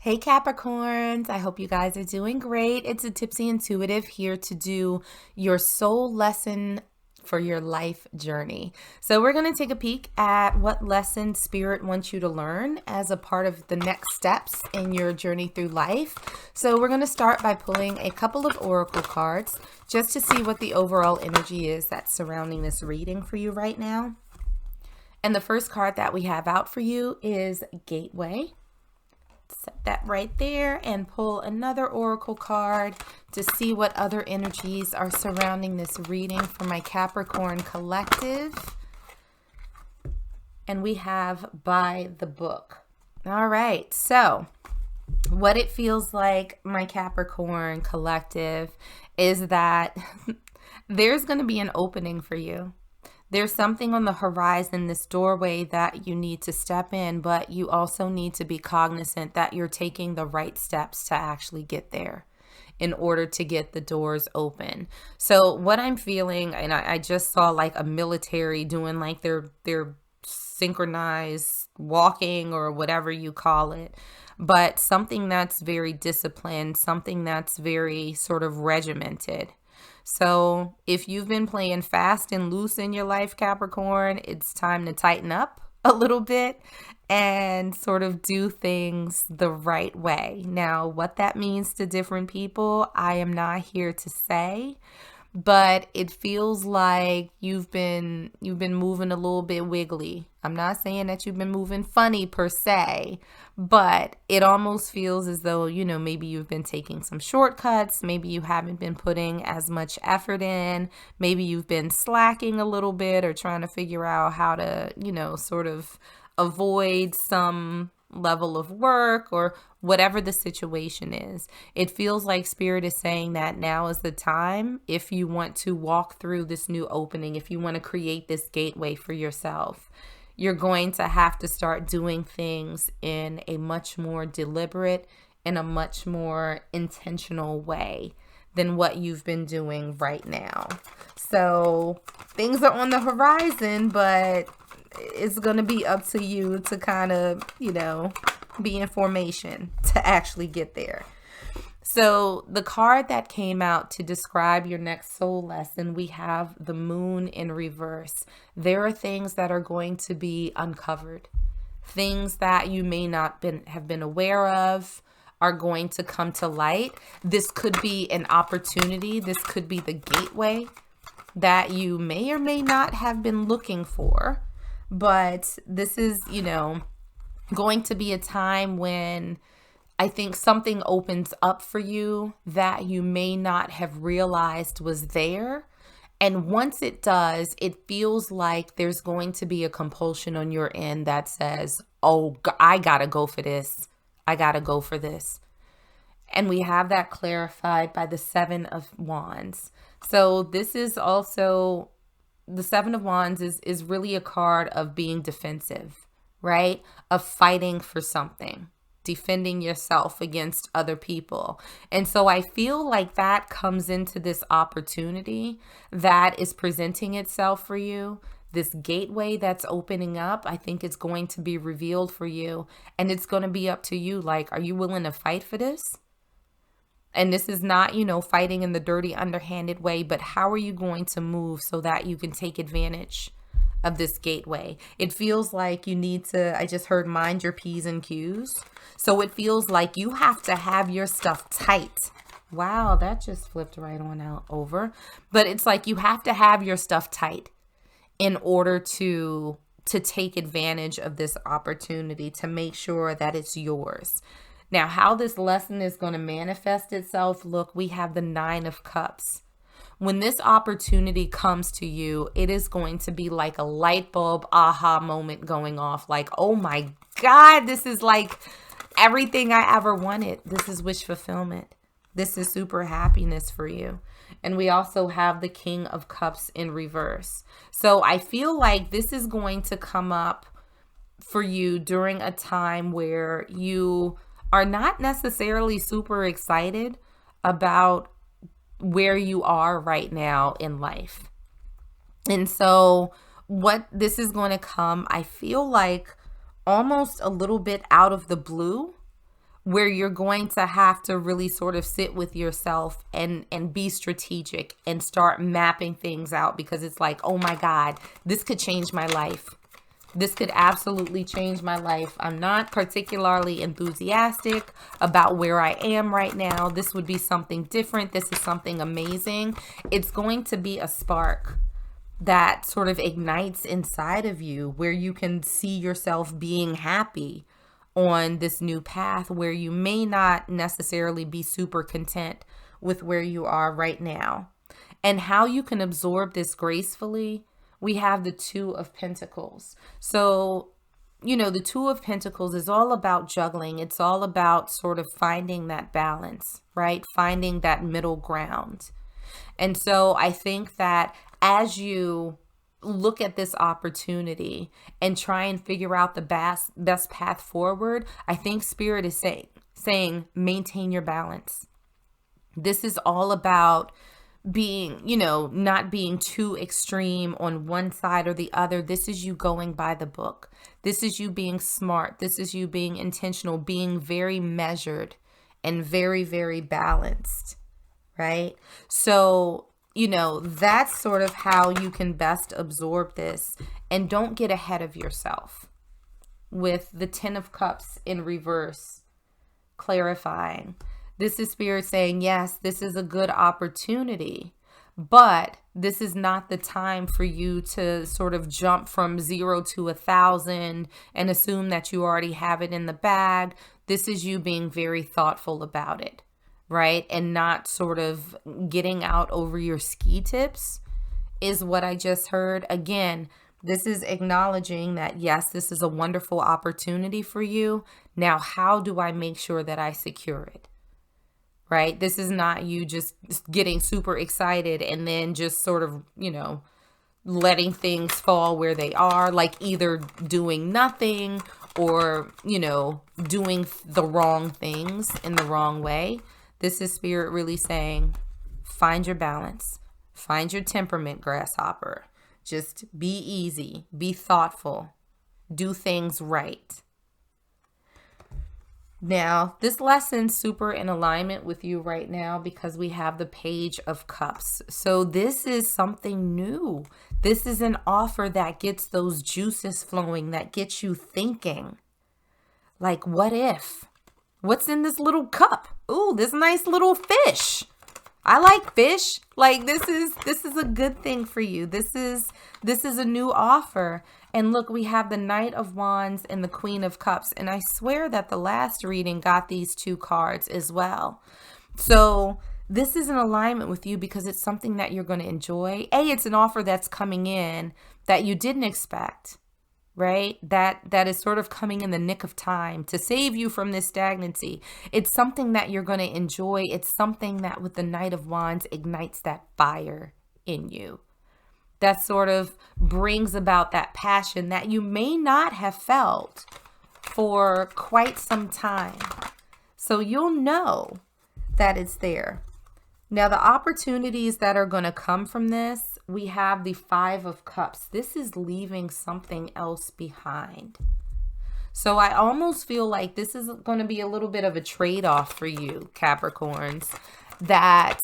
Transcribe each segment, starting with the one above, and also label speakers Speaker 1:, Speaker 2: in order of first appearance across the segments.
Speaker 1: Hey Capricorns, I hope you guys are doing great. It's a Tipsy Intuitive here to do your soul lesson for your life journey. So we're going to take a peek at what lesson Spirit wants you to learn as a part of the next steps in your journey through life. So we're going to start by pulling a couple of oracle cards just to see what the overall energy is that's surrounding this reading for you right now. And the first card that we have out for you is Gateway. Set that right there and pull another oracle card to see what other energies are surrounding this reading for my Capricorn collective. And we have By the Book. All right, so what it feels like, my Capricorn collective, is that there's going to be an opening for you. There's something on the horizon, this doorway that you need to step in, but you also need to be cognizant that you're taking the right steps to actually get there in order to get the doors open. So what I'm feeling, and I just saw like a military doing like their synchronized walking or whatever you call it, but something that's very disciplined, something that's very sort of regimented. So if you've been playing fast and loose in your life, Capricorn, it's time to tighten up a little bit and sort of do things the right way. Now, what that means to different people, I am not here to say, but it feels like you've been moving a little bit wiggly. I'm not saying that you've been moving funny per se, but it almost feels as though, maybe you've been taking some shortcuts. Maybe you haven't been putting as much effort in. Maybe you've been slacking a little bit or trying to figure out how to, sort of avoid some level of work or whatever the situation is. It feels like Spirit is saying that now is the time if you want to walk through this new opening, if you want to create this gateway for yourself. You're going to have to start doing things in a much more deliberate and a much more intentional way than what you've been doing right now. So things are on the horizon, but it's going to be up to you to kind of, be in formation to actually get there. So the card that came out to describe your next soul lesson, we have the Moon in reverse. There are things that are going to be uncovered. Things that you may not have been aware of are going to come to light. This could be an opportunity. This could be the gateway that you may or may not have been looking for. But this is, going to be a time when I think something opens up for you that you may not have realized was there. And once it does, it feels like there's going to be a compulsion on your end that says, oh, I gotta go for this. I gotta go for this. And we have that clarified by the Seven of Wands. So this is also, the Seven of Wands is really a card of being defensive, right? Of fighting for something, defending yourself against other people. And so I feel like that comes into this opportunity that is presenting itself for you. This gateway that's opening up, I think it's going to be revealed for you. And it's going to be up to you. Like, are you willing to fight for this? And this is not, fighting in the dirty, underhanded way, but how are you going to move so that you can take advantage of this gateway? It feels like you need to, I just heard, mind your P's and Q's. So it feels like you have to have your stuff tight. Wow, that just flipped right on out over. But it's like you have to have your stuff tight in order to take advantage of this opportunity, to make sure that it's yours. Now, how this lesson is going to manifest itself, look, we have the Nine of Cups. When this opportunity comes to you, it is going to be like a light bulb aha moment going off. Like, oh my God, this is like everything I ever wanted. This is wish fulfillment. This is super happiness for you. And we also have the King of Cups in reverse. So I feel like this is going to come up for you during a time where you are not necessarily super excited about where you are right now in life. And so what this is going to come, I feel like almost a little bit out of the blue, where you're going to have to really sort of sit with yourself and be strategic and start mapping things out, because it's like, oh my God, this could change my life. This could absolutely change my life. I'm not particularly enthusiastic about where I am right now. This would be something different. This is something amazing. It's going to be a spark that sort of ignites inside of you, where you can see yourself being happy on this new path, where you may not necessarily be super content with where you are right now. And how you can absorb this gracefully, we have the Two of Pentacles. So, the Two of Pentacles is all about juggling. It's all about sort of finding that balance, right? Finding that middle ground. And so I think that as you look at this opportunity and try and figure out the best path forward, I think Spirit is saying maintain your balance. This is all about being, not being too extreme on one side or the other. This is you going by the book. This is you being smart. This is you being intentional, being very measured and very, very balanced, right? So, that's sort of how you can best absorb this, and don't get ahead of yourself. With the Ten of Cups in reverse, clarifying. This is Spirit saying, yes, this is a good opportunity, but this is not the time for you to sort of jump from 0 to 1,000 and assume that you already have it in the bag. This is you being very thoughtful about it, right? And not sort of getting out over your ski tips is what I just heard. Again, this is acknowledging that, yes, this is a wonderful opportunity for you. Now, how do I make sure that I secure it? Right? This is not you just getting super excited and then just sort of, letting things fall where they are, like either doing nothing or, doing the wrong things in the wrong way. This is Spirit really saying, find your balance, find your temperament, grasshopper. Just be easy, be thoughtful, do things right. Now, this lesson's super in alignment with you right now because we have the Page of Cups. So this is something new. This is an offer that gets those juices flowing, that gets you thinking. Like, what if? What's in this little cup? Ooh, this nice little fish. I like fish. Like, this is a good thing for you. This is a new offer. And look, we have the Knight of Wands and the Queen of Cups. And I swear that the last reading got these two cards as well. So this is in alignment with you because it's something that you're going to enjoy. It's an offer that's coming in that you didn't expect, right? That is sort of coming in the nick of time to save you from this stagnancy. It's something that you're going to enjoy. It's something that with the Knight of Wands ignites that fire in you. That sort of brings about that passion that you may not have felt for quite some time. So you'll know that it's there. Now, the opportunities that are going to come from this, we have the Five of Cups. This is leaving something else behind. So I almost feel like this is going to be a little bit of a trade-off for you, Capricorns, that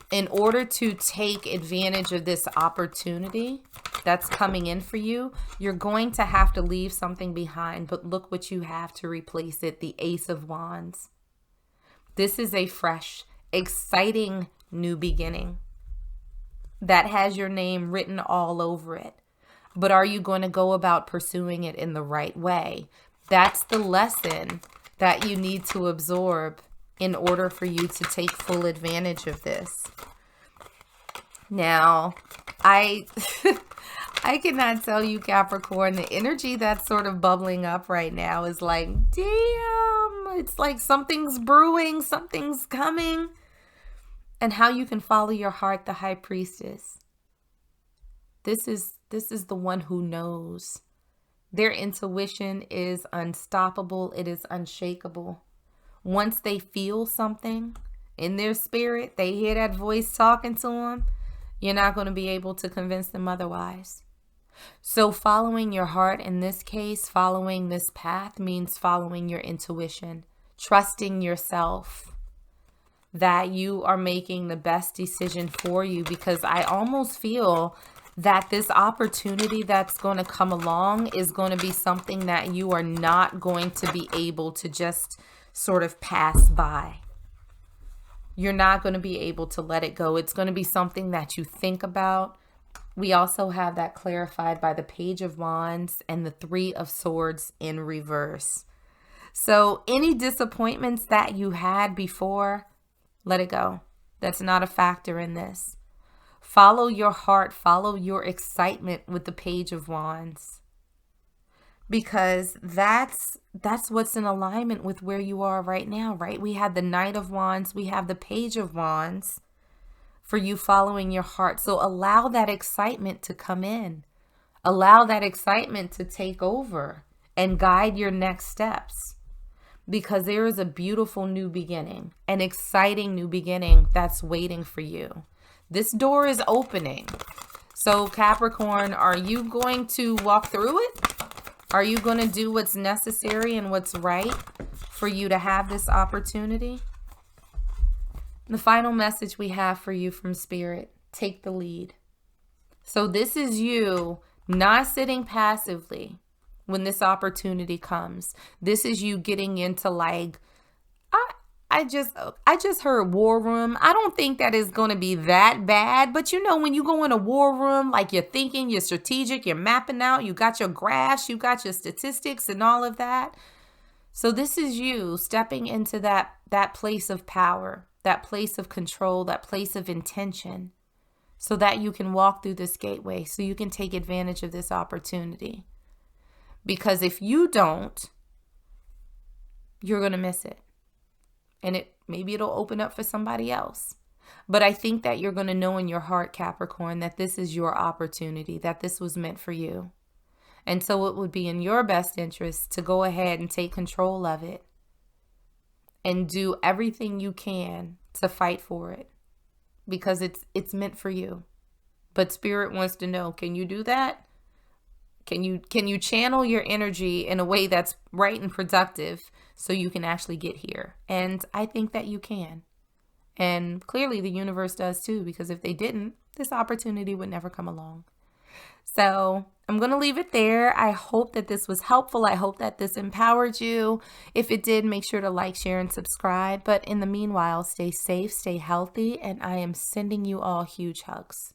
Speaker 1: in order to take advantage of this opportunity that's coming in for you, you're going to have to leave something behind. But look what you have to replace it, the Ace of Wands. This is a fresh, exciting new beginning that has your name written all over it. But are you going to go about pursuing it in the right way? That's the lesson that you need to absorb in order for you to take full advantage of this. Now, I cannot tell you, Capricorn, the energy that's sort of bubbling up right now is like, damn, it's like something's brewing, something's coming. And how you can follow your heart, the High Priestess. This is the one who knows. Their intuition is unstoppable. It is unshakable. Once they feel something in their spirit, they hear that voice talking to them, you're not going to be able to convince them otherwise. So following your heart in this case, following this path means following your intuition. trusting yourself that you are making the best decision for you, because I almost feel that this opportunity that's going to come along is going to be something that you are not going to be able to just sort of pass by. You're not going to be able to let it go. It's going to be something that you think about. We also have that clarified by the Page of Wands and the Three of Swords in reverse. So any disappointments that you had before, let it go. That's not a factor in this. Follow your heart, follow your excitement with the Page of Wands, because that's what's in alignment with where you are right now, right? We had the Knight of Wands, we have the Page of Wands for you following your heart. So allow that excitement to come in. Allow that excitement to take over and guide your next steps, because there is a beautiful new beginning, an exciting new beginning that's waiting for you. This door is opening. So Capricorn, are you going to walk through it? Are you going to do what's necessary and what's right for you to have this opportunity? The final message we have for you from Spirit: take the lead. So this is you not sitting passively when this opportunity comes. This is you getting into like, I just heard war room. I don't think that is going to be that bad. But you know, when you go in a war room, like you're thinking, you're strategic, you're mapping out, you got your graphs, you got your statistics and all of that. So this is you stepping into that place of power, that place of control, that place of intention, so that you can walk through this gateway, so you can take advantage of this opportunity. Because if you don't, you're going to miss it. And maybe it'll open up for somebody else. But I think that you're going to know in your heart, Capricorn, that this is your opportunity, that this was meant for you. And so it would be in your best interest to go ahead and take control of it and do everything you can to fight for it, because it's meant for you. But Spirit wants to know, can you do that? Can you channel your energy in a way that's right and productive so you can actually get here? And I think that you can. And clearly the universe does too, because if they didn't, this opportunity would never come along. So I'm going to leave it there. I hope that this was helpful. I hope that this empowered you. If it did, make sure to like, share, and subscribe. But in the meanwhile, stay safe, stay healthy, and I am sending you all huge hugs.